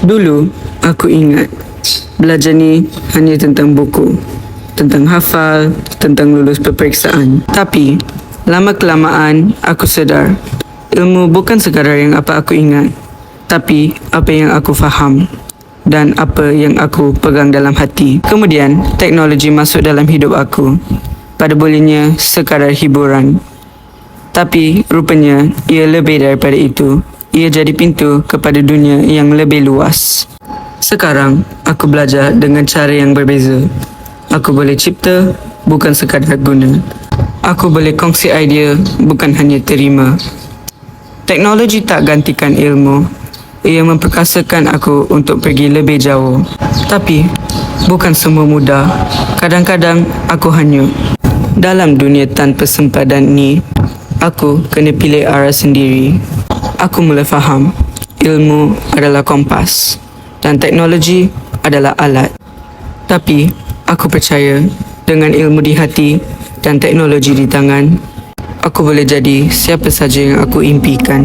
Dulu, aku ingat belajar ni hanya tentang buku, tentang hafal, tentang lulus peperiksaan. Tapi, lama-kelamaan aku sedar, ilmu bukan sekadar yang apa aku ingat, tapi apa yang aku faham dan apa yang aku pegang dalam hati. Kemudian, teknologi masuk dalam hidup aku. Pada bolehnya sekadar hiburan. Tapi, rupanya ia lebih daripada itu. Ia jadi pintu kepada dunia yang lebih luas. Sekarang, aku belajar dengan cara yang berbeza. Aku boleh cipta, bukan sekadar guna. Aku boleh kongsi idea, bukan hanya terima. Teknologi tak gantikan ilmu. Ia memperkasakan aku untuk pergi lebih jauh. Tapi, bukan semua mudah. Kadang-kadang, aku hanyut. Dalam dunia tanpa sempadan ni, aku kena pilih arah sendiri. Aku mula faham, ilmu adalah kompas dan teknologi adalah alat. Tapi, aku percaya dengan ilmu di hati dan teknologi di tangan, aku boleh jadi siapa saja yang aku impikan.